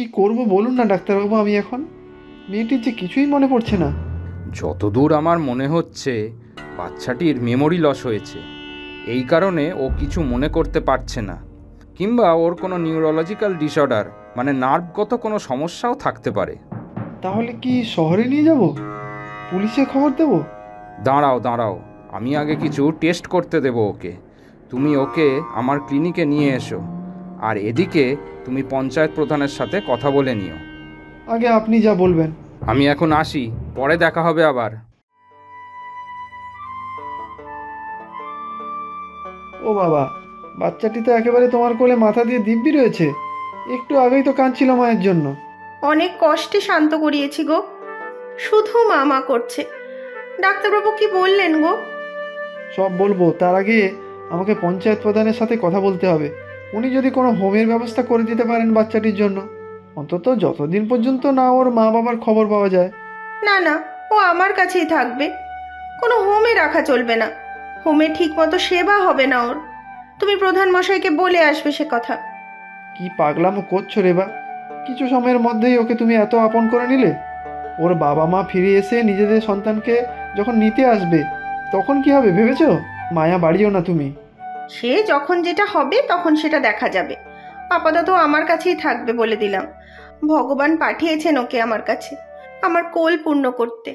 কি করব বলুন না ডাক্তারবাবু, আমি এখন মেয়েটির যে কিছুই মনে পড়ছে না। যতদূর আমার মনে হচ্ছে বাচ্চাটির মেমোরি লস হয়েছে, এই কারণে ও কিছু মনে করতে পারছে না। কিংবা ওর কোনো নিউরোলজিক্যাল ডিসঅর্ডার, মানে নার্ভগত কোনো সমস্যাও থাকতে পারে। তাহলে কি শহরে নিয়ে যাব? পুলিশে খবর দেব? দাঁড়াও দাঁড়াও, আমি আগে কিছু টেস্ট করতে দেব ওকে। তুমি ওকে আমার ক্লিনিকে নিয়ে এসো, আর এদিকে তুমি পঞ্চায়েত প্রধানের সাথে কথা বলে নিও। আগে আপনি যা বলবেন। আমি এখন আসি, পরে দেখা হবে আবার। ও বাবা, বাচ্চাটি তো একেবারে তোমার কোলে মাথা দিয়ে দিব্যি রয়েছে। একটু আগেই তো কাঁদছিল মায়ের জন্য। অনেক কষ্টে শান্ত করিয়েছি গো, শুধু মা করছে। ডাক্তারবাবু কি বললেন গো? সব বলবো, তার আগে আমাকে পঞ্চায়েত প্রধানের সাথে কথা বলতে হবে। উনি যদি কোনো হোমের ব্যবস্থা করে দিতে পারেন বাচ্চাটির জন্য, অন্তত যতদিন পর্যন্ত না ওর মা বাবার খবর পাওয়া যায়। না না, ও আমার কাছেই থাকবে। কোনো হোমে রাখা চলবে না, হোমে ঠিক মতো সেবা হবে না ওর। তুমি প্রধান মশাইকে বলে আসবে সে কথা। কি পাগলামো করছো রে বা! কিছু সময়ের মধ্যেই ওকে তুমি এত আপন করে নিলে। ওর বাবা মা ফিরে এসে নিজেদের সন্তানকে যখন নিতে আসবে, তখন কি হবে ভেবেছো? মায়া বাড়িও না তুমি। সে যখন যেটা হবে তখন সেটা দেখা যাবে। আপাতত আমার কাছেই থাকবে বলে দিলাম। ভগবান পাঠিয়েছেন ওকে আমার কাছে, আমার কোল পূর্ণ করতে।